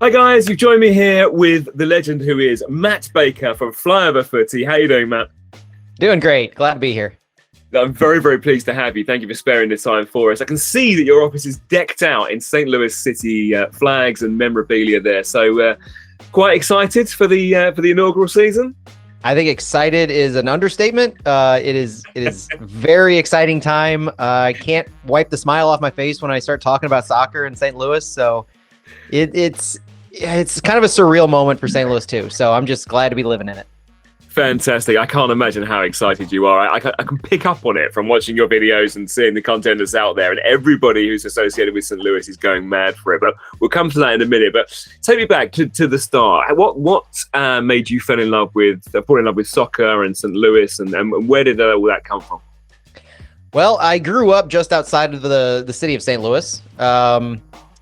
Hi guys, you've joined me here with the legend who is Matt Baker from Flyover Footy. How you doing, Matt? Doing great. Glad to be here. I'm very, very pleased to have you. Thank you for sparing the time for us. I can see that your office is decked out in St Louis City flags and memorabilia there. So quite excited for the inaugural season? I think excited is an understatement. It is very exciting time. I can't wipe the smile off my face when I start talking about soccer in St. Louis. So it's kind of a surreal moment for St. Louis too. So I'm just glad to be living in it. Fantastic. I can't imagine how excited you are. I can pick up on it from watching your videos and seeing the content that's out there, and everybody who's associated with St. Louis is going mad for it. But we'll come to that in a minute. But take me back to the start. What made you fall in love with soccer and St. Louis, and where did all that come from? Well, I grew up just outside of the city of St. Louis.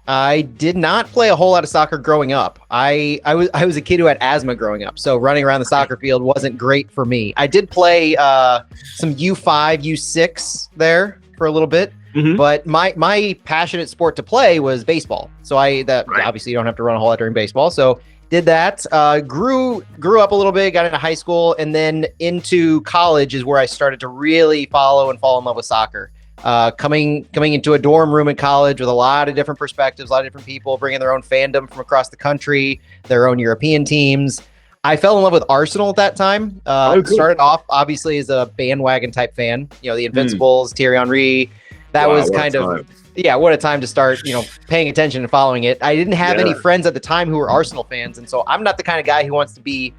I did not play a whole lot of soccer growing up. I was a kid who had asthma growing up, so running around the soccer field wasn't great for me. I did play some U5, U6 there for a little bit, but my passionate sport to play was baseball. So obviously you don't have to run a whole lot during baseball. So did that. Grew up a little bit, got into high school, and then into college is where I started to really fall in love with soccer. Coming into a dorm room in college with a lot of different perspectives, a lot of different people bringing their own fandom from across the country, their own European teams. I fell in love with Arsenal at that time. Cool. Started off obviously as a bandwagon type fan, the Invincibles, Thierry Henry. That was kind of, what a time to start, paying attention and following it. I didn't have any friends at the time who were Arsenal fans. And so I'm not the kind of guy who wants to be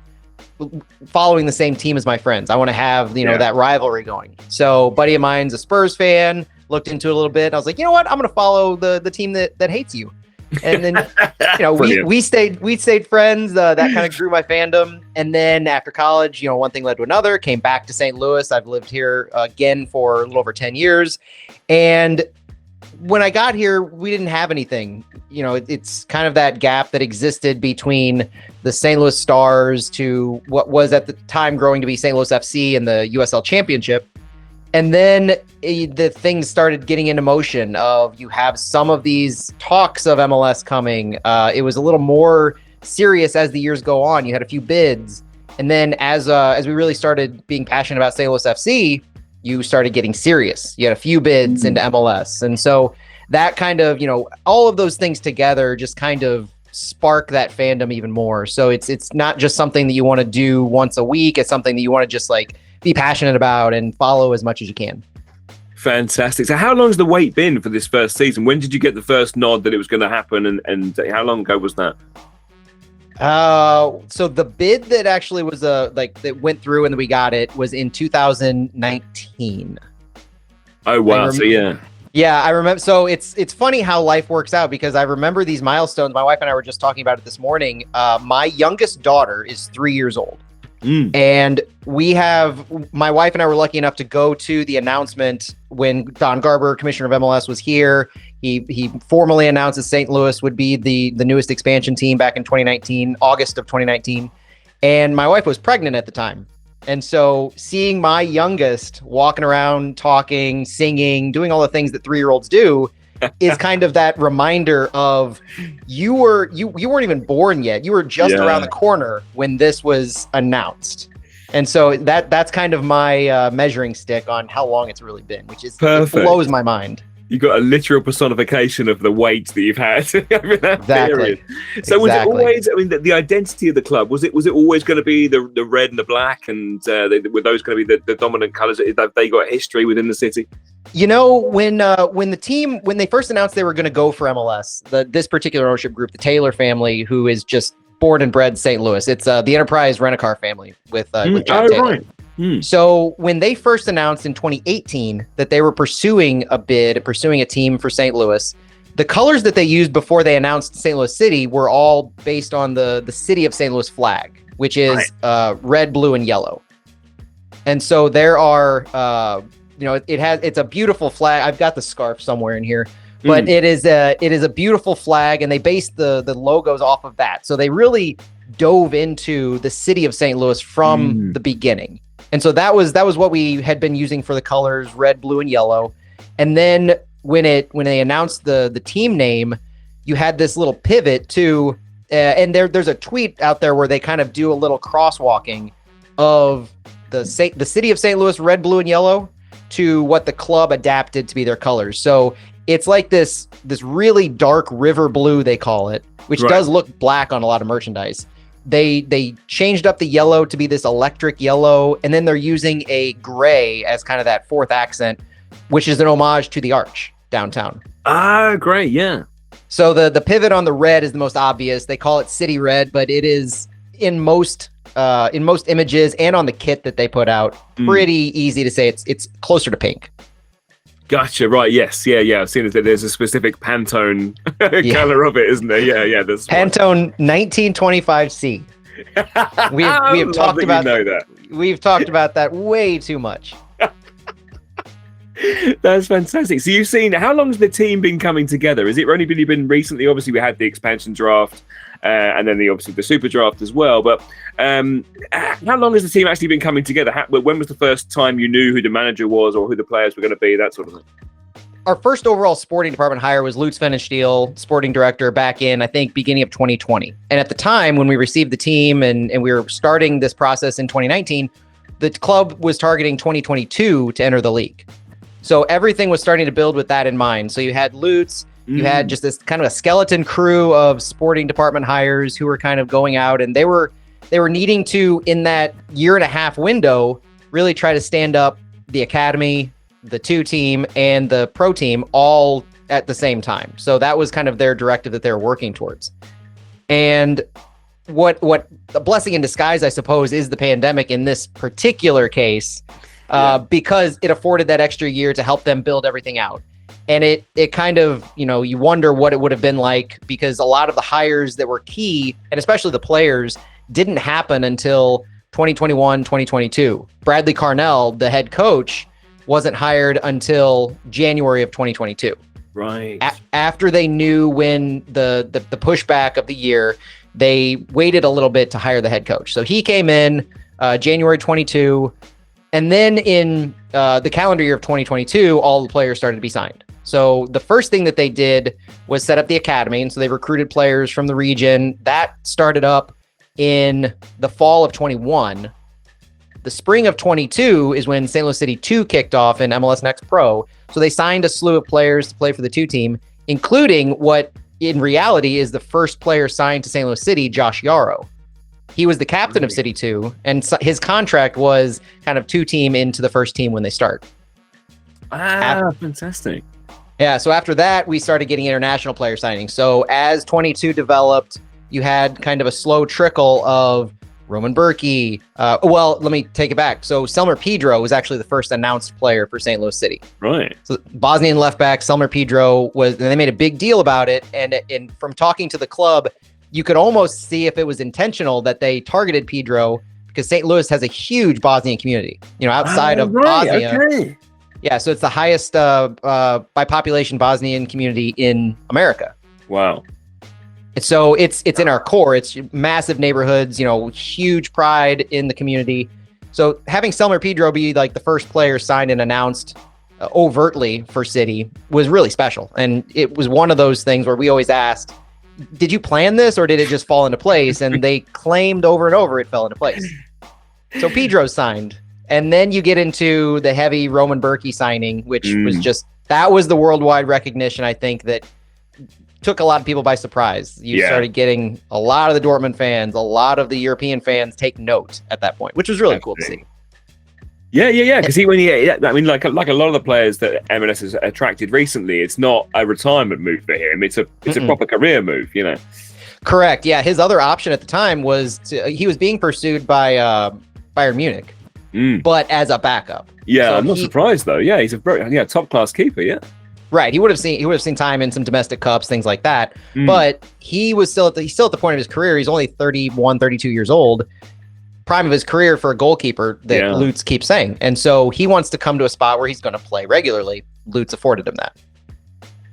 following the same team as my friends. I want to have, that rivalry going. So buddy of mine's a Spurs fan, looked into it a little bit. And I was like, you know what? I'm going to follow the team that hates you. And then, we stayed friends. That kind of grew my fandom. And then after college, one thing led to another, came back to St. Louis. I've lived here again for a little over 10 years. And when I got here, we didn't have anything. It's kind of that gap that existed between the St. Louis Stars to what was at the time growing to be St. Louis FC and the USL Championship. And then the things started getting into motion of you have some of these talks of MLS coming. It was a little more serious as the years go on. You had a few bids. And then as we really started being passionate about St. Louis FC, you started getting serious. You had a few bids into MLS. And so that kind of, all of those things together just kind of spark that fandom even more. So it's not just something that you want to do once a week. It's something that you want to just be passionate about and follow as much as you can. Fantastic. So how long has the wait been for this first season? When did you get the first nod that it was going to happen? And how long ago was that? So the bid that actually was that went through and we got it was in 2019. Oh wow! Yeah, I remember. So it's funny how life works out because I remember these milestones. My wife and I were just talking about it this morning. My youngest daughter is 3 years old, and my wife and I were lucky enough to go to the announcement when Don Garber, commissioner of MLS, was here. He formally announced that St. Louis would be the newest expansion team back in 2019, August of 2019. And my wife was pregnant at the time. And so seeing my youngest walking around, talking, singing, doing all the things that 3-year-olds do is kind of that reminder of you weren't even born yet. You were just around the corner when this was announced. And so that's kind of my measuring stick on how long it's really been, which is it blows my mind. You got a literal personification of the wait that you've had over that period. So was it always? I mean, the identity of the club was it always going to be the red and the black, and were those going to be the dominant colours? That they got history within the city. When they first announced they were going to go for MLS, this particular ownership group, the Taylor family, who is just born and bred St. Louis, it's the Enterprise Rent-A-Car family with John Taylor. Right. So when they first announced in 2018 that they were pursuing a team for St. Louis, the colors that they used before they announced St. Louis City were all based on the city of St. Louis flag, which is red, blue, and yellow. And so there are, it's a beautiful flag. I've got the scarf somewhere in here, but it is a beautiful flag, and they based the logos off of that. So they really dove into the city of St. Louis from the beginning. And so that was what we had been using for the colors, red, blue, and yellow. And then when they announced the team name, you had this little pivot to and there's a tweet out there where they kind of do a little crosswalking of the city of St. Louis red, blue, and yellow to what the club adapted to be their colors. So it's like this really dark river blue, they call it, which does look black on a lot of merchandise. They changed up the yellow to be this electric yellow, and then they're using a gray as kind of that fourth accent, which is an homage to the Arch downtown. Ah, great, yeah. So the pivot on the red is the most obvious. They call it city red, but it is in most images and on the kit that they put out, pretty easy to say it's closer to pink. Gotcha. Right. Yes. Yeah. I've seen that there's a specific Pantone color of it, isn't there? Yeah. There's Pantone 1925C. We have talked about that. We've talked about that way too much. That's fantastic. So you've seen, how long has the team been coming together? Has it only really been recently? Obviously, we had the expansion draft and then obviously the super draft as well. But how long has the team actually been coming together? When was the first time you knew who the manager was or who the players were going to be, that sort of thing? Our first overall sporting department hire was Lutz Pfannenstiel, sporting director, back in, I think, beginning of 2020. And at the time when we received the team and we were starting this process in 2019, the club was targeting 2022 to enter the league. So everything was starting to build with that in mind. So you had Lutz, you had just this kind of a skeleton crew of sporting department hires who were kind of going out, and they were needing to, in that year and a half window, really try to stand up the academy, the 2 team, and the pro team all at the same time. So that was kind of their directive that they were working towards. And what a blessing in disguise, I suppose, is the pandemic in this particular case, because it afforded that extra year to help them build everything out. And it kind of, you wonder what it would have been like, because a lot of the hires that were key, and especially the players, didn't happen until 2021, 2022. Bradley Carnell, the head coach, wasn't hired until January of 2022. Right. After they knew when the pushback of the year, they waited a little bit to hire the head coach. So he came in January 22. And then in the calendar year of 2022, all the players started to be signed. So the first thing that they did was set up the academy. And so they recruited players from the region. That started up in the fall of 21. The spring of 22 is when St. Louis City 2 kicked off in MLS Next Pro. So they signed a slew of players to play for the 2 team, including what in reality is the first player signed to St. Louis City, Josh Yarrow. He was the captain of City 2, and his contract was kind of 2 team into the first team when they start. Fantastic. Yeah, so after that, we started getting international player signings. So as 22 developed, you had kind of a slow trickle of Roman Berkey. Well, let me take it back. So Selmer Pedro was actually the first announced player for St. Louis City. Right. So Bosnian left back Selmer Pedro and they made a big deal about it. And from talking to the club, you could almost see if it was intentional that they targeted Pedro, because St. Louis has a huge Bosnian community, outside of Bosnia. Okay. Yeah, so it's the highest by population Bosnian community in America. Wow. And so it's in our core. It's massive neighborhoods, huge pride in the community. So having Selmer Pedro be like the first player signed and announced overtly for City was really special. And it was one of those things where we always asked, did you plan this or did it just fall into place? And they claimed over and over it fell into place. So Pedro signed. And then you get into the heavy Roman Berkey signing, which was that was the worldwide recognition, I think, that took a lot of people by surprise. You started getting a lot of the Dortmund fans, a lot of the European fans take note at that point, which was really cool to see. Yeah. Because I mean, like a lot of the players that MLS has attracted recently, it's not a retirement move for him. It's a proper career move, Correct. Yeah. His other option at the time was he was being pursued by Bayern Munich, but as a backup. Yeah, so I'm not surprised though. Yeah, he's a top class keeper. Yeah. Right. He would have seen time in some domestic cups, things like that. But he was still at the point of his career. He's only 31, 32 years old. Prime of his career for a goalkeeper that Lutz keeps saying. And so he wants to come to a spot where he's going to play regularly. Lutz afforded him that.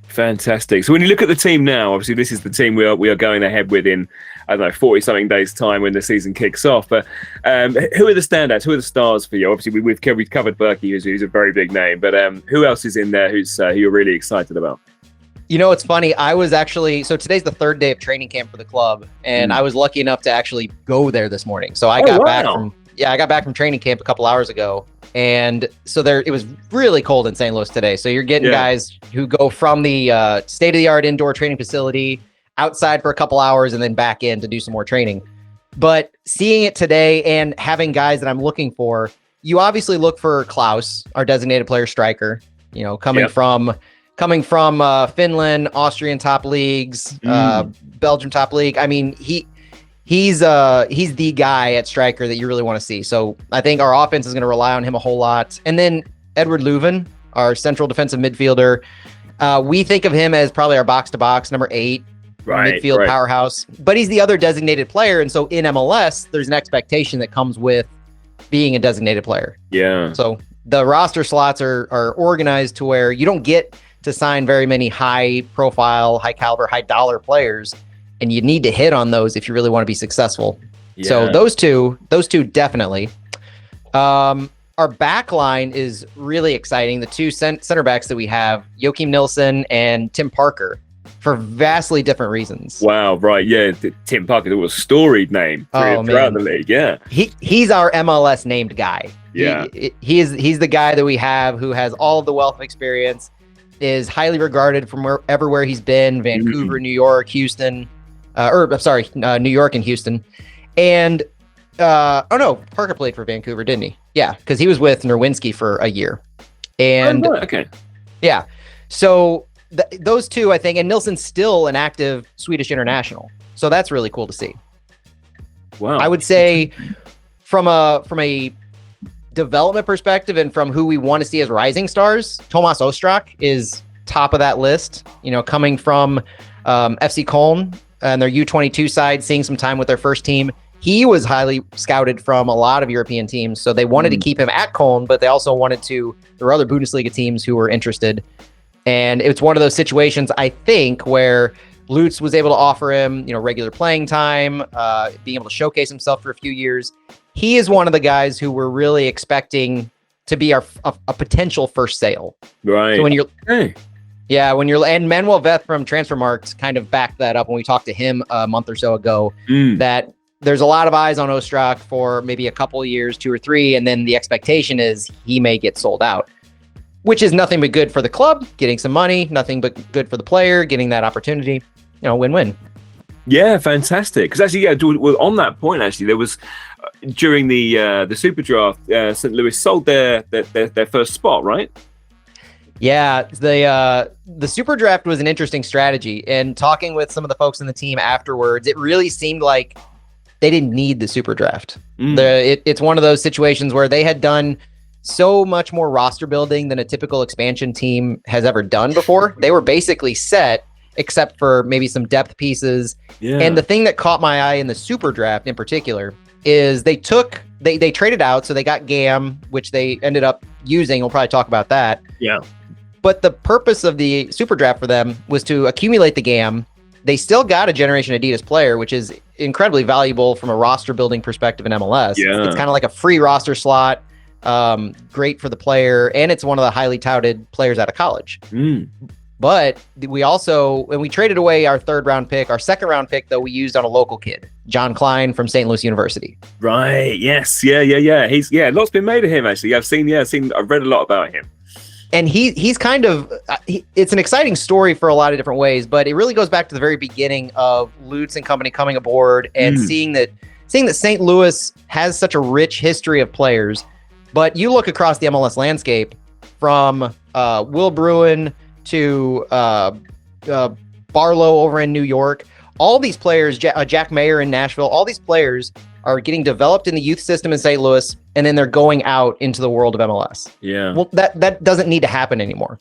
Fantastic. So when you look at the team now, obviously this is the team we are going ahead with in, 40-something days' time when the season kicks off. But who are the standouts? Who are the stars for you? Obviously we've covered Berkey, who's a very big name. But who else is in there who you're really excited about? It's funny. I was actually, so today's the third day of training camp for the club, and I was lucky enough to actually go there this morning. So I got back from training camp a couple hours ago. And so it was really cold in St. Louis today. So you're getting guys who go from the state-of-the-art indoor training facility outside for a couple hours and then back in to do some more training. But seeing it today and having guys that I'm looking for, you obviously look for Klaus, our designated player striker, coming from Finland, Austrian top leagues, Belgium top league. I mean, he's the guy at striker that you really want to see. So I think our offense is going to rely on him a whole lot. And then Edward Leuven, our central defensive midfielder, we think of him as probably our box-to-box number 8 midfield powerhouse. But he's the other designated player, and so in MLS, there's an expectation that comes with being a designated player. Yeah. So the roster slots are organized to where you don't get to sign very many high-profile, high-caliber, high-dollar players, and you need to hit on those if you really want to be successful. Yeah. So those two definitely. Our back line is really exciting. The two center backs that we have, Joachim Nilsson and Tim Parker, for vastly different reasons. Wow, right, yeah. Tim Parker, it was a storied name throughout the league, yeah. He's our MLS named guy. Yeah. He's the guy that we have who has all of the wealth of experience, is highly regarded from everywhere he's been, Vancouver, New York, Houston, New York and Houston. And, Parker played for Vancouver, didn't he? Yeah, because he was with Nerwinski for a year. And okay. Yeah. So those two, I think, and Nilsson's still an active Swedish international. So that's really cool to see. Wow. I would say from a development perspective and from who we want to see as rising stars, Tomas Ostrak is top of that list, coming from FC Köln and their U22 side, seeing some time with their first team. He was highly scouted from a lot of European teams, so they wanted to keep him at Köln, but they also there were other Bundesliga teams who were interested. And it's one of those situations, I think, where Lutz was able to offer him, regular playing time, being able to showcase himself for a few years. He is one of the guys who we're really expecting to be a potential first sale. Right. So and Manuel Veth from Transfermarkt kind of backed that up when we talked to him a month or so ago, that there's a lot of eyes on Ostrak for maybe a couple of years, 2 or 3, and then the expectation is he may get sold out, which is nothing but good for the club, getting some money, nothing but good for the player, getting that opportunity, win-win. Yeah, fantastic. Because actually, on that point, actually, there was during the Super Draft, St. Louis sold their first spot, right? Yeah, the Super Draft was an interesting strategy, and talking with some of the folks in the team afterwards, it really seemed like they didn't need the Super Draft. It's one of those situations where they had done so much more roster building than a typical expansion team has ever done before. They were basically set, except for maybe some depth pieces. Yeah. And the thing that caught my eye in the Super Draft in particular is they traded out, so they got GAM, which they ended up using. We'll probably talk about that. Yeah. But the purpose of the Super Draft for them was to accumulate the GAM. They still got a Generation Adidas player, which is incredibly valuable from a roster building perspective in MLS. Yeah. It's kind of like a free roster slot, great for the player, and it's one of the highly touted players out of college. But we also, when we traded away our our second round pick, though, we used on a local kid, John Klein from St. Louis University. Right. Yes. Yeah. Lots been made of him, actually. I've read a lot about him. And he's kind of, it's an exciting story for a lot of different ways, but it really goes back to the very beginning of Lutz and company coming aboard and seeing that St. Louis has such a rich history of players. But you look across the MLS landscape from Will Bruin to Barlow over in New York, all these players, Jack Mayer in Nashville, all these players are getting developed in the youth system in St. Louis, and then they're going out into the world of MLS. Yeah. Well, that doesn't need to happen anymore.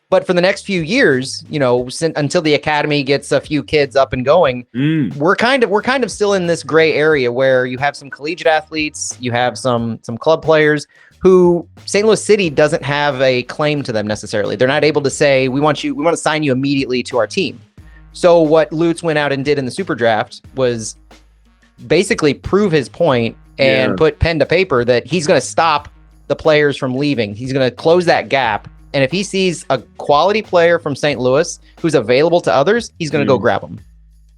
But for the next few years, until the academy gets a few kids up and going, we're kind of still in this gray area where you have some collegiate athletes, you have some club players who St. Louis City doesn't have a claim to them necessarily. They're not able to say, we want to sign you immediately to our team. So what Lutz went out and did in the Super Draft was basically prove his point and put pen to paper that he's going to stop the players from leaving. He's going to close that gap And if he sees a quality player from St. Louis who's available to others, he's going to go grab him.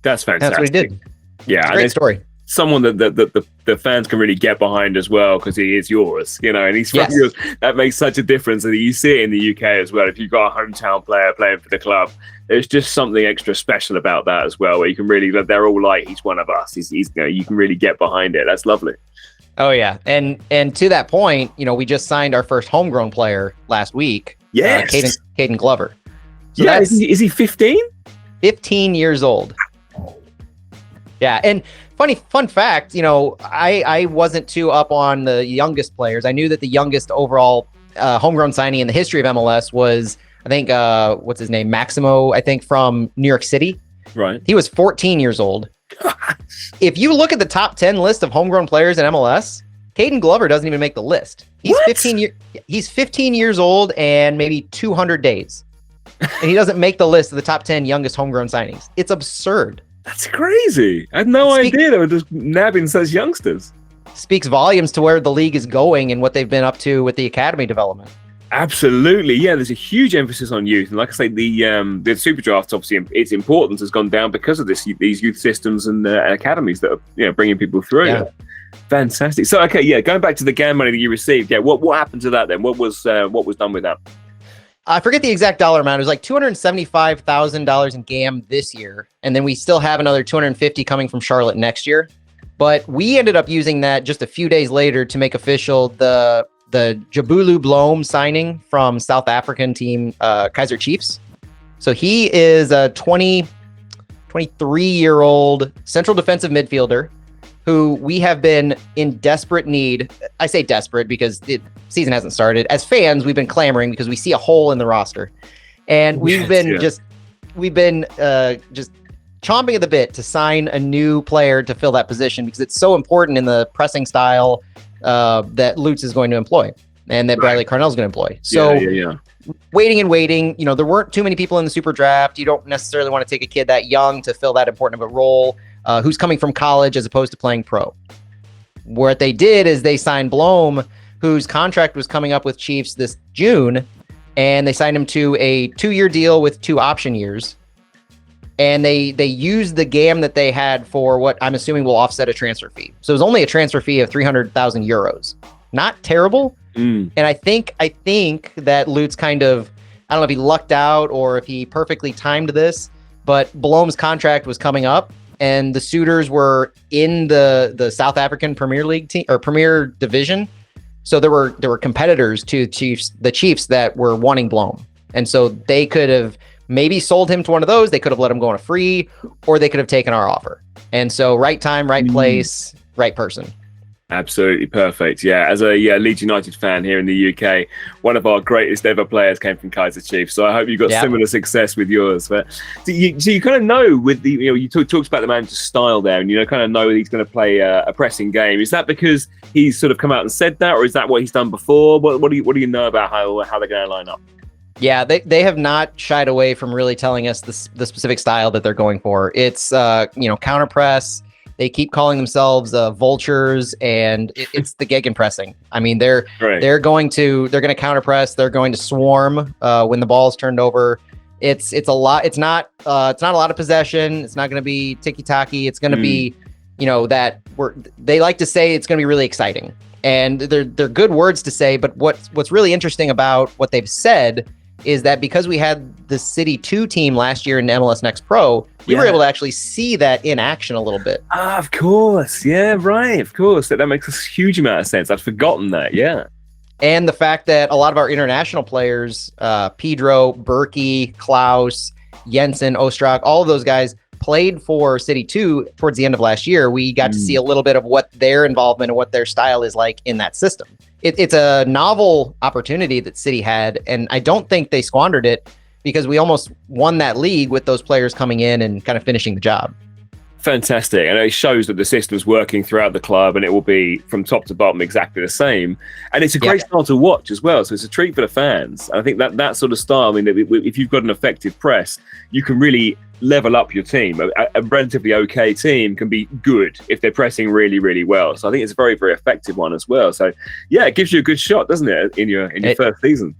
That's fantastic. And that's what he did. Yeah, it's a great story. Someone that the fans can really get behind as well, because he is yours, and he's from yours. That makes such a difference. And you see it in the UK as well. If you've got a hometown player playing for the club, there's just something extra special about that as well, where you can really, they're all like, he's one of us. He's you can really get behind it. That's lovely. Oh yeah, and to that point, we just signed our first homegrown player last week. Yes, Caden Glover. So is he 15? 15 years old. Yeah, and fun fact, I wasn't too up on the youngest players. I knew that the youngest overall homegrown signing in the history of MLS was, I think, what's his name? Maximo, I think, from New York City. Right. He was 14 years old. If you look at the top 10 list of homegrown players in MLS, Caden Glover doesn't even make the list. He's 15 years old and maybe 200 days. And he doesn't make the list of the top 10 youngest homegrown signings. It's absurd. That's crazy. I had no idea they were just nabbing such youngsters. Speaks volumes to where the league is going and what they've been up to with the academy development. Absolutely. Yeah, there's a huge emphasis on youth. And like I say, the Super Draft, obviously, its importance has gone down because of these youth systems and academies that are bringing people through. Yeah. Fantastic. So, going back to the GAM money that you received. Yeah, what happened to that then? What was done with that? I forget the exact dollar amount. It was like $275,000 in GAM this year. And then we still have another $250 coming from Charlotte next year. But we ended up using that just a few days later to make official the Jabulu Blom signing from South African team Kaizer Chiefs. So he is a 23-year-old central defensive midfielder who we have been in desperate need. I say desperate because the season hasn't started. As fans, we've been clamoring because we see a hole in the roster. And we've been just chomping at the bit to sign a new player to fill that position because it's so important in the pressing style that Lutz is going to employ and that Bradley Carnell is going to employ. So waiting and waiting, there weren't too many people in the Super Draft. You don't necessarily want to take a kid that young to fill that important of a role, who's coming from college as opposed to playing pro. What they did is they signed Blom, whose contract was coming up with Chiefs this June, and they signed him to a 2-year deal with 2 option years. And they used the GAM that they had for what I'm assuming will offset a transfer fee. So it was only a transfer fee of 300,000 euros. Not terrible. And I think that Lutz kind of, I don't know if he lucked out or if he perfectly timed this, but Blom's contract was coming up and the suitors were in the South African Premier League team or Premier Division. So there were competitors to the Chiefs that were wanting Blom. And so they could have maybe sold him to one of those. They could have let him go on a free, or they could have taken our offer. And so right time, right place, right person. Absolutely perfect. Yeah, as a Leeds United fan here in the UK, one of our greatest ever players came from Kaizer Chiefs. So I hope you got similar success with yours. But so you kind of know with the you talked about the manager's style there, and kind of know that he's going to play a pressing game. Is that because he's sort of come out and said that, or is that what he's done before? What do you know about how they're going to line up? Yeah, they have not shied away from really telling us the specific style that they're going for. It's counter press. They keep calling themselves vultures, and it's the Gigan Pressing. I mean, they're going to counter press. They're going to swarm when the ball is turned over. It's a lot. It's not a lot of possession. It's not going to be ticky tacky. It's going to be they like to say it's going to be really exciting, and they're good words to say. But what's really interesting about what they've said is that because we had the City 2 team last year in MLS Next Pro, we were able to actually see that in action a little bit. Of course. Yeah, right. Of course. That makes a huge amount of sense. I'd forgotten that. Yeah. And the fact that a lot of our international players, Pedro, Berkey, Klaus, Jensen, Ostrak, all of those guys played for City 2 towards the end of last year. We got to see a little bit of what their involvement and what their style is like in that system. It's a novel opportunity that City had, and I don't think they squandered it because we almost won that league with those players coming in and kind of finishing the job. Fantastic. And it shows that the system's working throughout the club and it will be from top to bottom exactly the same. And it's a great style to watch as well. So it's a treat for the fans. And I think that sort of style, I mean, if you've got an effective press, you can really level up your team. A relatively okay team can be good if they're pressing really, really well. So I think it's a very, very effective one as well. So yeah, it gives you a good shot, doesn't it, in your first season?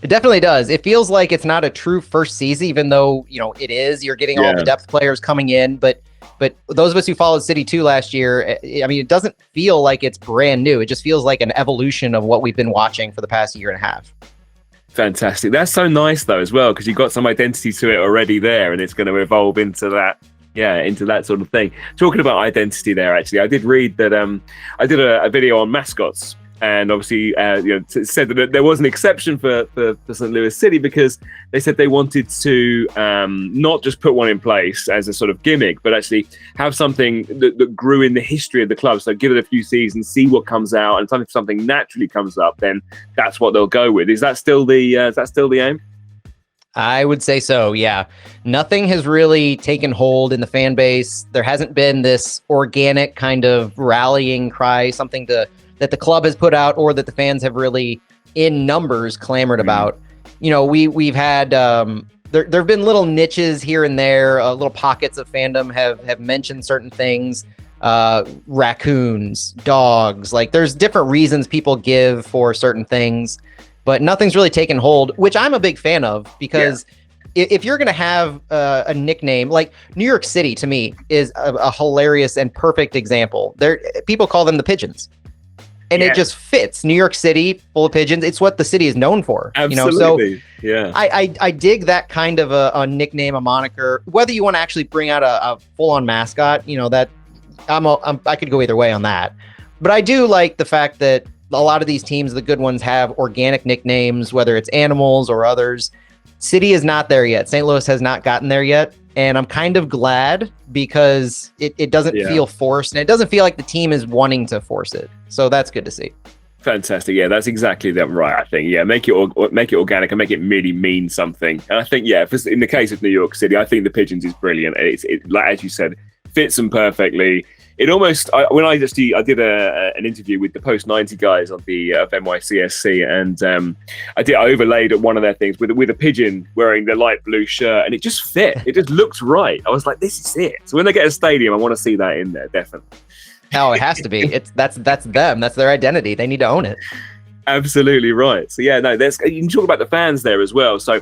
It definitely does. It feels like it's not a true first season, even though, it is. You're getting all the depth players coming in, but those of us who followed City 2 last year, I mean, it doesn't feel like it's brand new. It just feels like an evolution of what we've been watching for the past year and a half. Fantastic. That's so nice, though, as well, because you've got some identity to it already there, and it's going to evolve into that. Yeah, into that sort of thing. Talking about identity there, actually, I did read that I did a video on mascots. And obviously, said that there was an exception for St. Louis City because they said they wanted to not just put one in place as a sort of gimmick, but actually have something that grew in the history of the club. So give it a few seasons, see what comes out, and if something naturally comes up, then that's what they'll go with. Is that still the aim? I would say so, yeah. Nothing has really taken hold in the fan base. There hasn't been this organic kind of rallying cry, something that the club has put out or that the fans have really in numbers clamored about. We've had there have been little niches here and there, little pockets of fandom have mentioned certain things, raccoons, dogs, like there's different reasons people give for certain things, but nothing's really taken hold, which I'm a big fan of because if you're going to have a nickname, like New York City to me is a hilarious and perfect example. People call them the Pigeons. And it just fits. New York City, full of pigeons. It's what the city is known for. Absolutely. So I dig that kind of a nickname, a moniker. Whether you want to actually bring out a full-on mascot, that I could go either way on that. But I do like the fact that a lot of these teams, the good ones, have organic nicknames, whether it's animals or others. City is not there yet. St. Louis has not gotten there yet. And I'm kind of glad because it doesn't feel forced and it doesn't feel like the team is wanting to force it. So that's good to see. Fantastic. Yeah, that's exactly that right, I think. Yeah, make it organic and make it really mean something. And I think, in the case of New York City, I think the Pigeons is brilliant. It like, as you said, fits them perfectly. It almost, I did an interview with the Post 90 guys on the of NYCSC, and I overlaid at one of their things with a pigeon wearing the light blue shirt, and it just fit. It just looked right. I was like, this is it. So when they get a stadium, I want to see that in there, definitely. Oh, it has to be. That's them. That's their identity. They need to own it. Absolutely right. So you can talk about the fans there as well. So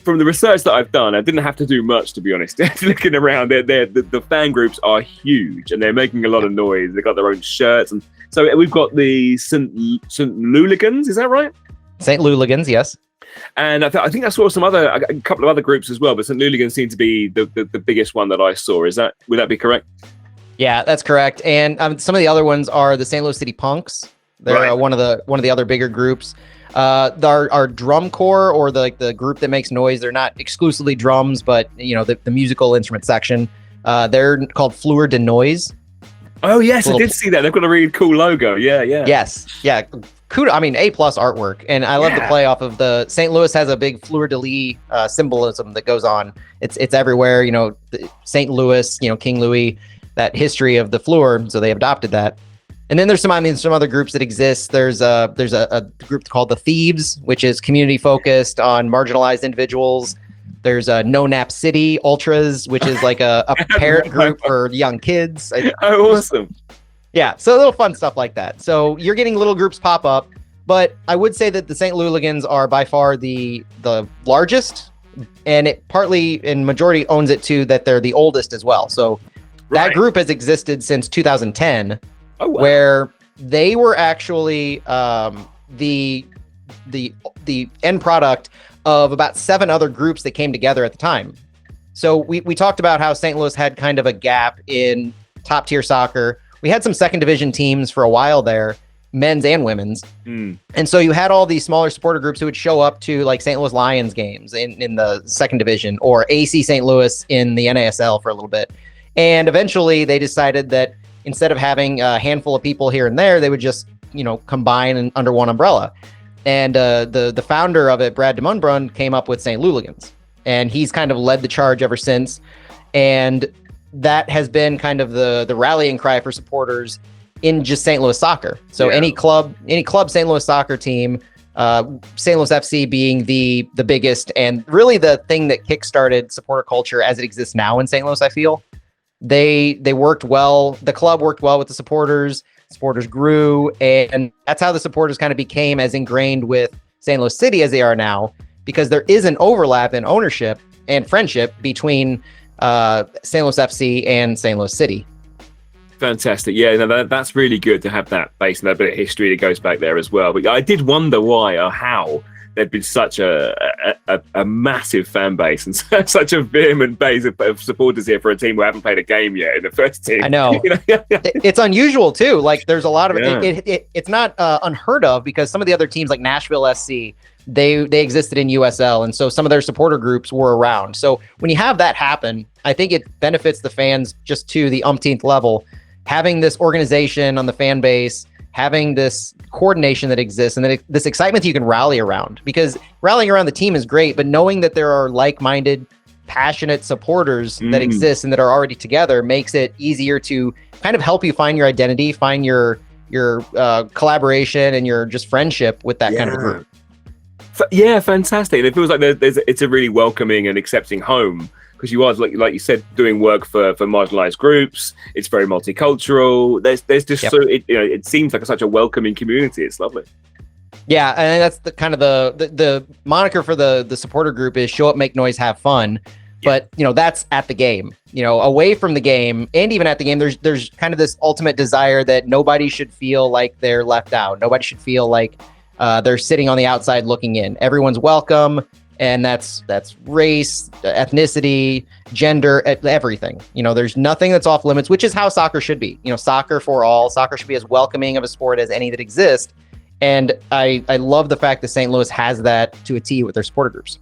from the research that I've done, I didn't have to do much, to be honest. Looking around, the fan groups are huge and they're making a lot of noise. They've got their own shirts. And so we've got the St Louligans, is that right? St Louligans, yes. And I think I saw a couple of other groups as well, but St Louligans seemed to be the biggest one that I saw. Would that be correct? Yeah, that's correct. And some of the other ones are the St. Louis City Punks. They're one of the other bigger groups. Our drum corps, or the group that makes noise, they're not exclusively drums, but the musical instrument section. They're called Fleur de Noise. Oh yes, I did see that. They've got a really cool logo. Yeah. Yes, yeah. Kudos. I mean, A+ artwork, and I love the play off of the St. Louis has a big fleur de lis symbolism that goes on. It's everywhere. St. Louis, King Louis, that history of the fleur. So they adopted that. And then there's some other groups that exist. There's a group called the Thieves, which is community focused on marginalized individuals. There's a No Nap City Ultras, which is like a parent group for young kids. Oh, awesome. Yeah, so little fun stuff like that. So you're getting little groups pop up, but I would say that the St. Louligans are by far the largest, and it partly in majority owns it too that they're the oldest as well. So that group has existed since 2010. Oh, wow. Where they were actually the end product of about 7 other groups that came together at the time. So we talked about how St. Louis had kind of a gap in top tier soccer. We had some second division teams for a while there, men's and women's. And so you had all these smaller supporter groups who would show up to like St. Louis Lions games in the second division, or AC St. Louis in the NASL for a little bit. And eventually they decided that instead of having a handful of people here and there, they would just, combine under one umbrella. And the founder of it, Brad DeMunbrun, came up with St. Louligans. And he's kind of led the charge ever since. And that has been kind of the rallying cry for supporters in just St. Louis soccer. So any club St. Louis soccer team, St. Louis FC being the biggest, and really the thing that kickstarted supporter culture as it exists now in St. Louis, I feel. They worked well. The club worked well with the supporters. Supporters grew, and that's how the supporters kind of became as ingrained with St. Louis City as they are now, because there is an overlap in ownership and friendship between St. Louis FC and St. Louis City. Fantastic. Yeah, no, that's really good to have that base and that bit of history that goes back there as well. But I did wonder why or how there'd been such a massive fan base and such a vehement base of supporters here for a team who haven't played a game yet in the first team. I know. It's unusual too. Like there's a lot of it's not unheard of, because some of the other teams like Nashville SC, they existed in USL, and so some of their supporter groups were around. So when you have that happen, I think it benefits the fans just to the umpteenth level. Having this organization on the fan base, having this coordination that exists, and then this excitement that you can rally around, because rallying around the team is great, but knowing that there are like-minded, passionate supporters that exist and that are already together makes it easier to kind of help you find your identity, find your collaboration and your just friendship with that kind of group. Yeah, fantastic. It feels like it's a really welcoming and accepting home, because you are, like you said, doing work for marginalized groups. It's very multicultural. There's just it seems like such a welcoming community. It's lovely. Yeah, and that's the kind of the moniker for the supporter group is show up, make noise, have fun. But that's at the game. Away from the game and even at the game, there's kind of this ultimate desire that nobody should feel like they're left out. Nobody should feel like they're sitting on the outside looking in. Everyone's welcome. And that's race, ethnicity, gender, everything. There's nothing that's off limits, which is how soccer should be. Soccer for all. Soccer should be as welcoming of a sport as any that exists. And I love the fact that St. Louis has that to a T with their supporter groups.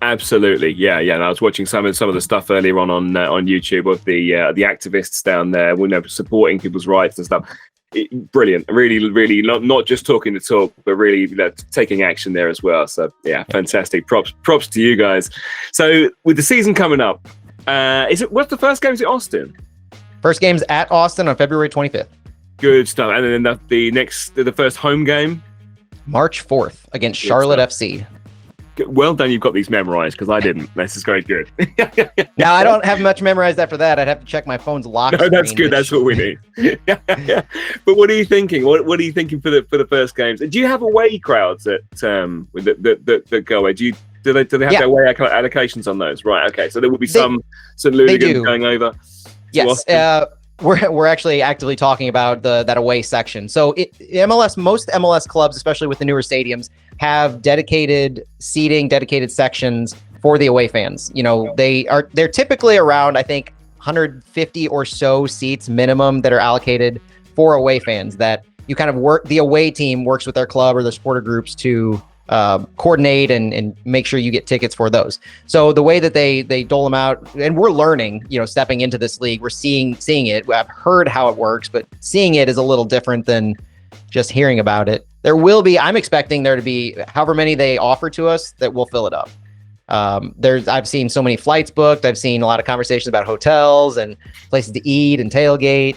Absolutely, yeah. And I was watching some of the stuff earlier on YouTube of the activists down there, supporting people's rights and stuff. Brilliant, really not just talking the talk, but really taking action there as well. So yeah, fantastic. Props to you guys. So with the season coming up, what's the first game? Is it Austin? First game's at Austin on February 25th. Good stuff. And then the first home game, March 4th against Charlotte FC. Well done, you've got these memorized, because I didn't. This is very good. Now, I don't have much memorized after that. I'd have to check my phone's lock screen. That's good. That's what we need. But what are you thinking? What are you thinking for the first games? Do you have away crowds that go away? Do they have their away allocations on those? Right. Okay. So there will be some St Louligans going over. Yes. We're actually actively talking about that away section. So most MLS clubs, especially with the newer stadiums, have dedicated seating, dedicated sections for the away fans. They're typically around, I think, 150 or so seats minimum that are allocated for away fans, that you kind of the away team works with their club or their supporter groups to coordinate and make sure you get tickets for those. So the way that they dole them out, and we're learning, stepping into this league, we're seeing it. I've heard how it works, but seeing it is a little different than just hearing about it. I'm expecting there to be however many they offer to us that we'll fill it up. I've seen so many flights booked. I've seen a lot of conversations about hotels and places to eat and tailgate.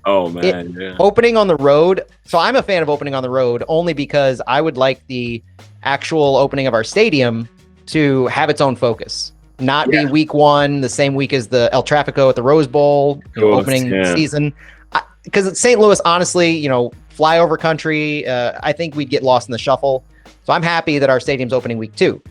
Opening on the road. So I'm a fan of opening on the road only because I would like the actual opening of our stadium to have its own focus, not be week one, the same week as the El Tráfico at the Rose Bowl opening season. Because St. Louis, honestly, flyover country, I think we'd get lost in the shuffle. So I'm happy that our stadium's opening week 2.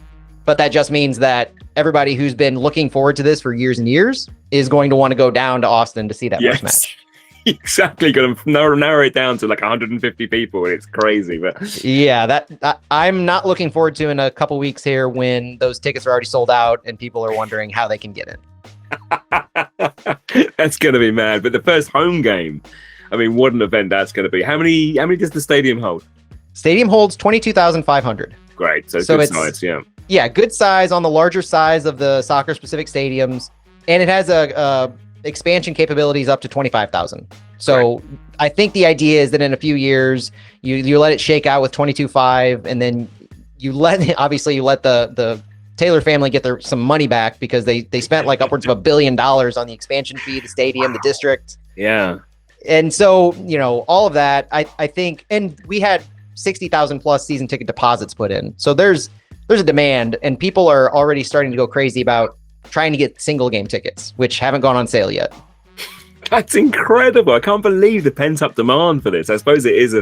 But that just means that everybody who's been looking forward to this for years and years is going to want to go down to Austin to see that first match. Exactly. Got to narrow it down to like 150 people. It's crazy. But yeah, that I'm not looking forward to in a couple weeks here when those tickets are already sold out and people are wondering how they can get in. That's going to be mad. But the first home game, I mean, what an event that's going to be. How many does the stadium hold? Stadium holds 22,500. Great. So good size, yeah. Yeah, good size, on the larger size of the soccer-specific stadiums. And it has a expansion capabilities up to 25,000. So right. I think the idea is that in a few years, you let it shake out with 22.5, and then you let the Taylor family get some money back, because they spent like upwards of $1 billion on the expansion fee, the stadium, the district. Yeah. And so, all of that, I think, and we had 60,000 plus season ticket deposits put in. So there's a demand, and people are already starting to go crazy about trying to get single game tickets, which haven't gone on sale yet. That's incredible. I can't believe the pent-up demand for this. I suppose it is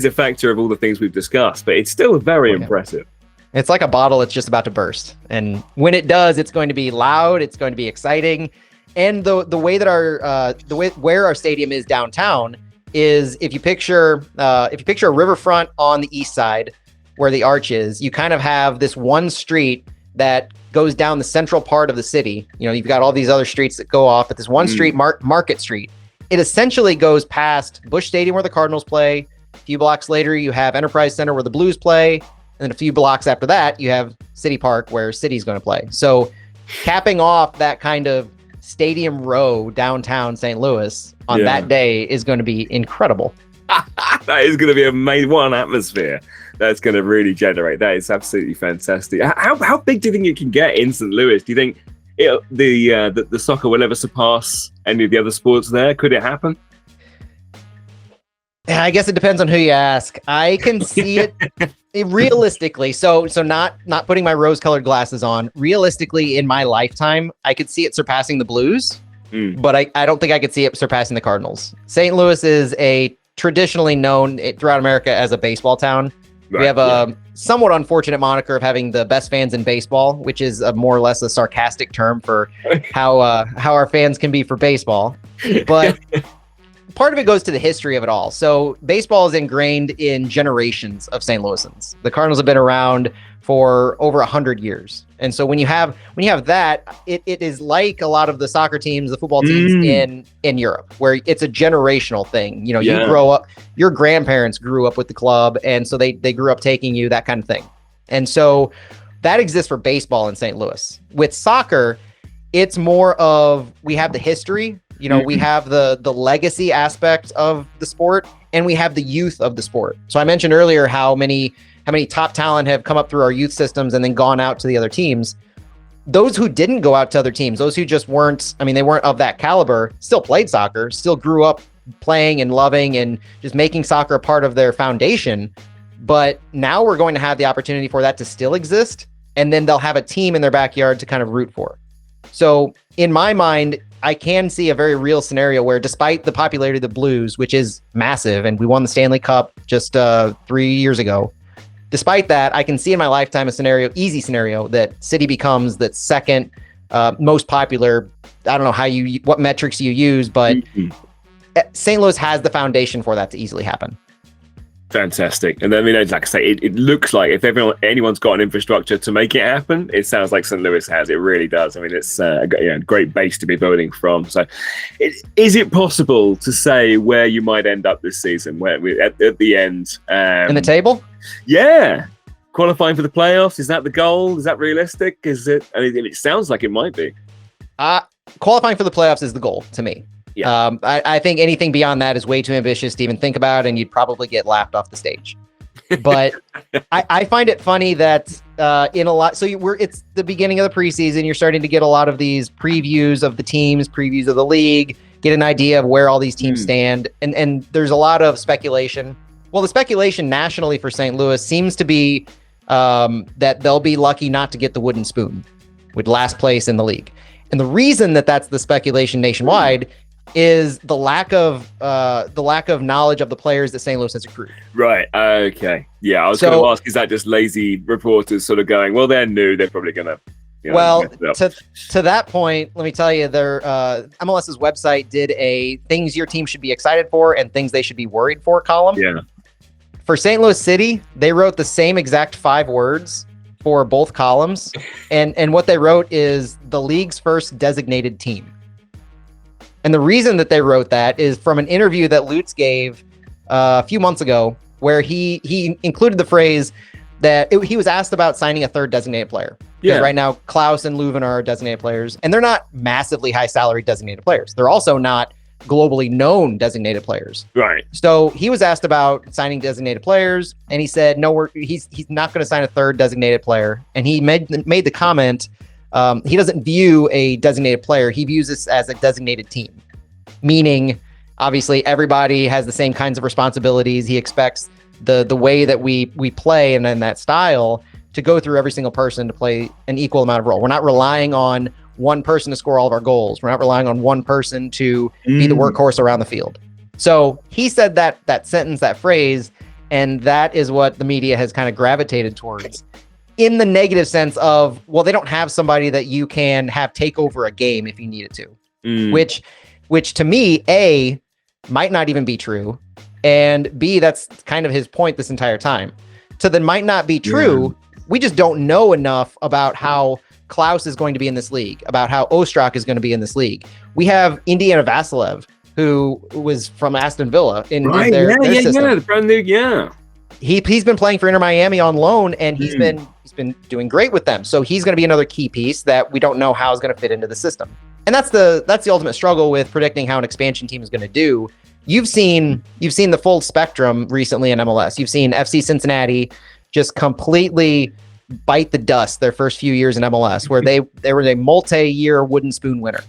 a factor of all the things we've discussed, but it's still very impressive. It's like a bottle that's just about to burst. And when it does, it's going to be loud, it's going to be exciting. And the way that where our stadium is downtown is, if you picture a riverfront on the east side where the arch is, you kind of have this one street that goes down the central part of the city. You know, you've got all these other streets that go off, but this one street, Market Street, it essentially goes past Busch Stadium where the Cardinals play. A few blocks later, you have Enterprise Center where the Blues play. And then a few blocks after that, you have City Park where City's going to play. So capping off that kind of stadium row downtown St. Louis on that day is going to be incredible. That is going to be a main one atmosphere. That's going to really generate. That is absolutely fantastic. How big do you think it can get in St. Louis? Do you think the soccer will ever surpass any of the other sports there? Could it happen? I guess it depends on who you ask. I can see it realistically. So not putting my rose-colored glasses on. Realistically, in my lifetime, I could see it surpassing the Blues, but I don't think I could see it surpassing the Cardinals. St. Louis is a traditionally known throughout America as a baseball town. Right, we have a somewhat unfortunate moniker of having the best fans in baseball, which is more or less a sarcastic term for how our fans can be for baseball. But part of it goes to the history of it all. So baseball is ingrained in generations of St. Louisans. The Cardinals have been around for over 100 years. And so when you have that, it is like a lot of the soccer teams, the football teams in Europe, where it's a generational thing. You know, you grow up, your grandparents grew up with the club, and so they grew up taking you, that kind of thing. And so that exists for baseball in St. Louis. With soccer, it's more of, we have the history, you know, we have the legacy aspect of the sport, and we have the youth of the sport. So I mentioned earlier how many top talent have come up through our youth systems and then gone out to the other teams. Those who didn't go out to other teams, those who just weren't of that caliber, still played soccer, still grew up playing and loving and just making soccer a part of their foundation. But now we're going to have the opportunity for that to still exist. And then they'll have a team in their backyard to kind of root for. So in my mind, I can see a very real scenario where, despite the popularity of the Blues, which is massive, and we won the Stanley Cup just 3 years ago, despite that, I can see in my lifetime easy scenario, that City becomes the second most popular. I don't know what metrics you use, but St. Louis has the foundation for that to easily happen. Fantastic. And I mean, like I say, it looks like if anyone's got an infrastructure to make it happen, it sounds like St. Louis has. It really does. I mean, it's a great base to be building from. So is it possible to say where you might end up this season, where at the end? In the table? Yeah. Qualifying for the playoffs, is that the goal? Is that realistic? Is it? I mean, it sounds like it might be. Qualifying for the playoffs is the goal to me. Yeah. I think anything beyond that is way too ambitious to even think about, and you'd probably get laughed off the stage. But I find it funny that in a lot, it's the beginning of the preseason. You're starting to get a lot of these previews of the teams, previews of the league, get an idea of where all these teams stand, and there's a lot of speculation. Well, the speculation nationally for St. Louis seems to be that they'll be lucky not to get the wooden spoon with last place in the league. And the reason that that's the speculation nationwide is the lack of knowledge of the players that St. Louis has accrued. Right. Okay. Yeah. I was going to ask, is that just lazy reporters sort of going, well, they're new, they're probably going to. To that point, let me tell you, their MLS's website did a things your team should be excited for and things they should be worried for column. Yeah. For St. Louis City, they wrote the same exact 5 words for both columns. And what they wrote is the league's first designated team. And the reason that they wrote that is from an interview that Lutz gave a few months ago, where he included the phrase that he was asked about signing a third designated player. Yeah. Right now, Klaus and Leuven are designated players, and they're not massively high salary designated players. They're also not globally known designated players. Right. So he was asked about signing designated players, and he said, no, he's not going to sign a third designated player. And he made the comment, he doesn't view a designated player. He views this as a designated team, meaning obviously everybody has the same kinds of responsibilities. He expects the way that we play and then that style to go through every single person to play an equal amount of role. We're not relying on one person to score all of our goals. We're not relying on one person to be the workhorse around the field. So he said that sentence, that phrase, and that is what the media has kind of gravitated towards in the negative sense of, well, they don't have somebody that you can have take over a game if you needed to, which to me, A, might not even be true. And B, that's kind of his point this entire time. So that might not be true. Yeah. We just don't know enough about how Klaus is going to be in this league, about how Ostrak is going to be in this league. We have Indiana Vasilev, who was from Aston Villa in their system. The brand new, He's been playing for Inter Miami on loan, and he's been doing great with them. So he's going to be another key piece that we don't know how is going to fit into the system. And that's the ultimate struggle with predicting how an expansion team is going to do. You've seen the full spectrum recently in MLS. You've seen FC Cincinnati just completely bite the dust their first few years in MLS, where they were a multi-year wooden spoon winner.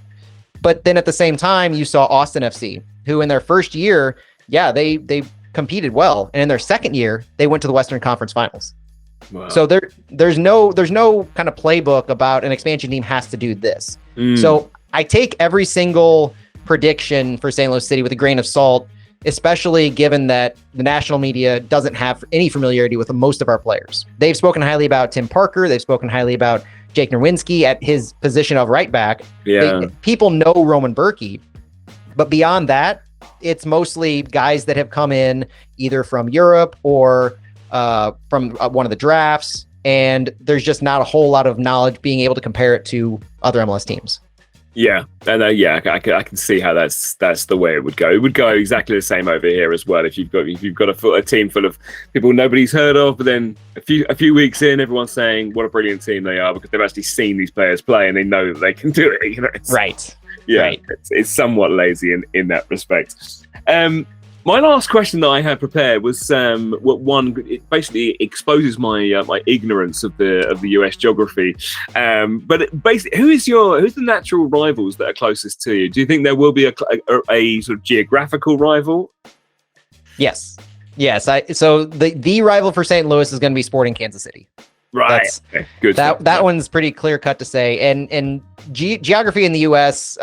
But then at the same time, you saw Austin FC, who in their first year, they competed well, and in their second year, they went to the Western Conference Finals. Wow. So there's no kind of playbook about an expansion team has to do this. So I take every single prediction for St. Louis City with a grain of salt, especially given that the national media doesn't have any familiarity with most of our players. They've spoken highly about Tim Parker. They've spoken highly about Jake Nerwinski at his position of right back. People know Roman Berkey, but beyond that, it's mostly guys that have come in either from Europe or from one of the drafts, and there's just not a whole lot of knowledge being able to compare it to other MLS teams. Yeah, and I can see how that's the way it would go. It would go exactly the same over here as well. If you've got a team full of people nobody's heard of, but then a few weeks in, everyone's saying what a brilliant team they are because they've actually seen these players play and they know that they can do it. Right. Yeah, right. It's somewhat lazy in that respect. My last question that I had prepared was it basically exposes my my ignorance of the US geography. But basically, who's the natural rivals that are closest to you? Do you think there will be a sort of geographical rival? Yes. So the rival for St. Louis is going to be Sporting Kansas City. Right. Okay. Good. That one's pretty clear cut to say. And geography in the US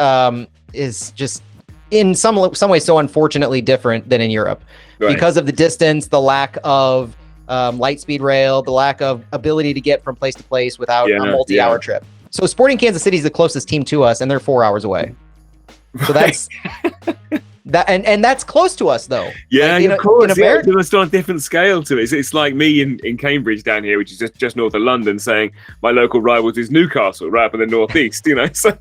is just in some ways so unfortunately different than in Europe because of the distance, the lack of light speed rail, the lack of ability to get from place to place without a multi-hour trip. So Sporting Kansas City is the closest team to us, and they're 4 hours away. So that's that, and that's close to us though. Yeah, of course. It's on a different scale to it. It's like me in Cambridge down here, which is just north of London, saying my local rivals is Newcastle, right up in the northeast. So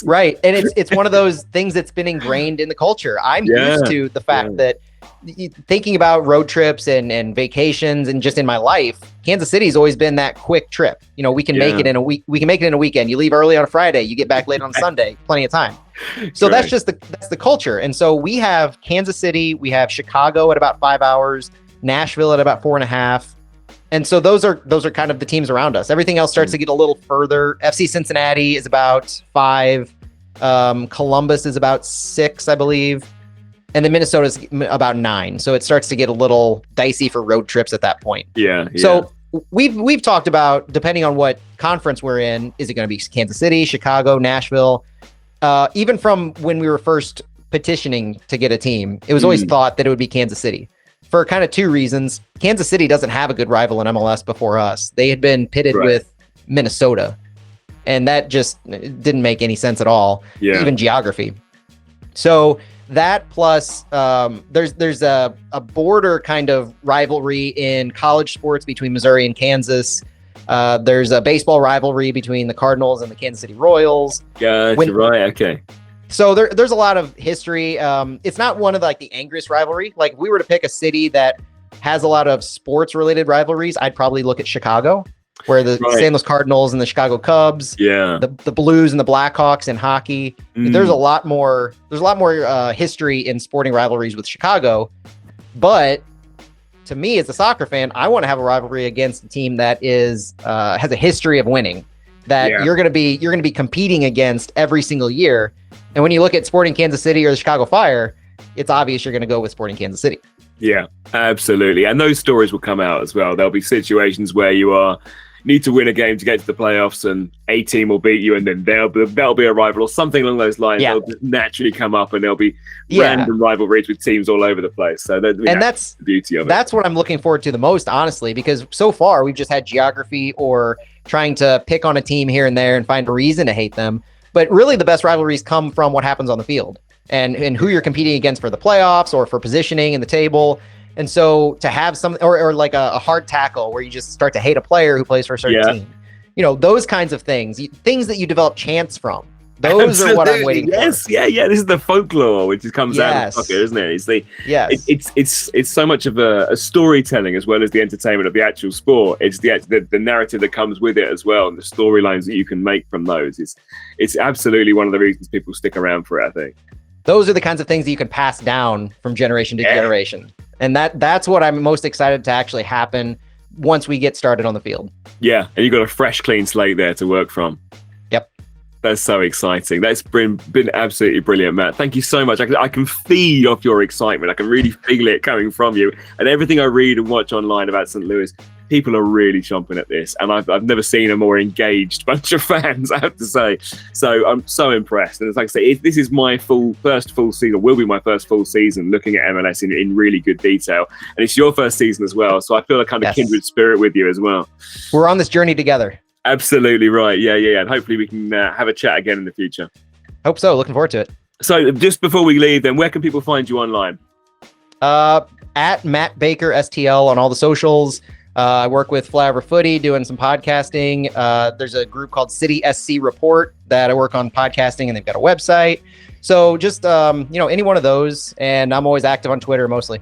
right, and it's one of those things that's been ingrained in the culture. I'm used to the fact that thinking about road trips and vacations and just in my life, Kansas City's always been that quick trip. We can make it in a week. We can make it in a weekend. You leave early on a Friday, you get back late on a Sunday, plenty of time. So that's the culture. And so we have Kansas City, we have Chicago at about 5 hours, Nashville at about 4.5. And so those are kind of the teams around us. Everything else starts to get a little further. FC Cincinnati is about 5. Columbus is about 6, I believe. And then Minnesota's about 9. So it starts to get a little dicey for road trips at that point. Yeah. So we've talked about, depending on what conference we're in, is it going to be Kansas City, Chicago, Nashville? Even from when we were first petitioning to get a team, it was always thought that it would be Kansas City for kind of 2 reasons. Kansas City doesn't have a good rival in MLS before us. They had been pitted with Minnesota, and that just didn't make any sense at all, even geography. So that plus there's a border kind of rivalry in college sports between Missouri and Kansas. There's a baseball rivalry between the Cardinals and the Kansas City Royals. Right. Okay. So there's a lot of history. It's not one of the angriest rivalry. Like if we were to pick a city that has a lot of sports related rivalries, I'd probably look at Chicago, where the St. Louis Cardinals and the Chicago Cubs, the Blues and the Blackhawks in hockey. There's a lot more history in sporting rivalries with Chicago. But to me, as a soccer fan, I want to have a rivalry against a team that has a history of winning, that you're going to be competing against every single year. And when you look at Sporting Kansas City or the Chicago Fire, it's obvious you're going to go with Sporting Kansas City. Yeah, absolutely. And those stories will come out as well. There'll be situations where you are need to win a game to get to the playoffs, and a team will beat you, and then there'll be a rival or something along those lines. They'll just naturally come up, and there'll be random rivalries with teams all over the place. So that's the beauty of it. That's what I'm looking forward to the most, honestly, because so far we've just had geography or trying to pick on a team here and there and find a reason to hate them. But really, the best rivalries come from what happens on the field and who you're competing against for the playoffs or for positioning in the table. And so to have some, or like a hard tackle where you just start to hate a player who plays for a certain team, you know, those kinds of things that you develop chance from. Those are what I'm waiting for. This is the folklore which comes out of the pocket, isn't it? It's so much of a storytelling as well as the entertainment of the actual sport. It's the narrative that comes with it as well, and the storylines that you can make from those. It's absolutely one of the reasons people stick around for it, I think. Those are the kinds of things that you can pass down from generation to generation. And that's what I'm most excited to actually happen once we get started on the field. Yeah, and you've got a fresh, clean slate there to work from. Yep. That's so exciting. That's been absolutely brilliant, Matt. Thank you so much. I can feed off your excitement. I can really feel it coming from you. And everything I read and watch online about St. Louis, people are really chomping at this. And I've never seen a more engaged bunch of fans, I have to say. So I'm so impressed. And like I say, this is my first full season, will be my first full season looking at MLS in really good detail. And it's your first season as well. So I feel a kind of kindred spirit with you as well. We're on this journey together. Absolutely right. Yeah. And hopefully we can have a chat again in the future. Hope so. Looking forward to it. So just before we leave then, where can people find you online? At Matt Baker STL on all the socials. I work with Flyover Footy doing some podcasting. There's a group called City SC Report that I work on podcasting, and they've got a website. So just, any one of those. And I'm always active on Twitter mostly.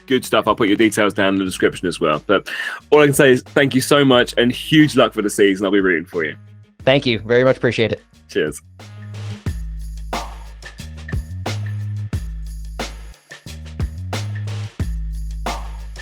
Good stuff. I'll put your details down in the description as well. But all I can say is thank you so much and huge luck for the season. I'll be rooting for you. Thank you. Very much appreciate it. Cheers.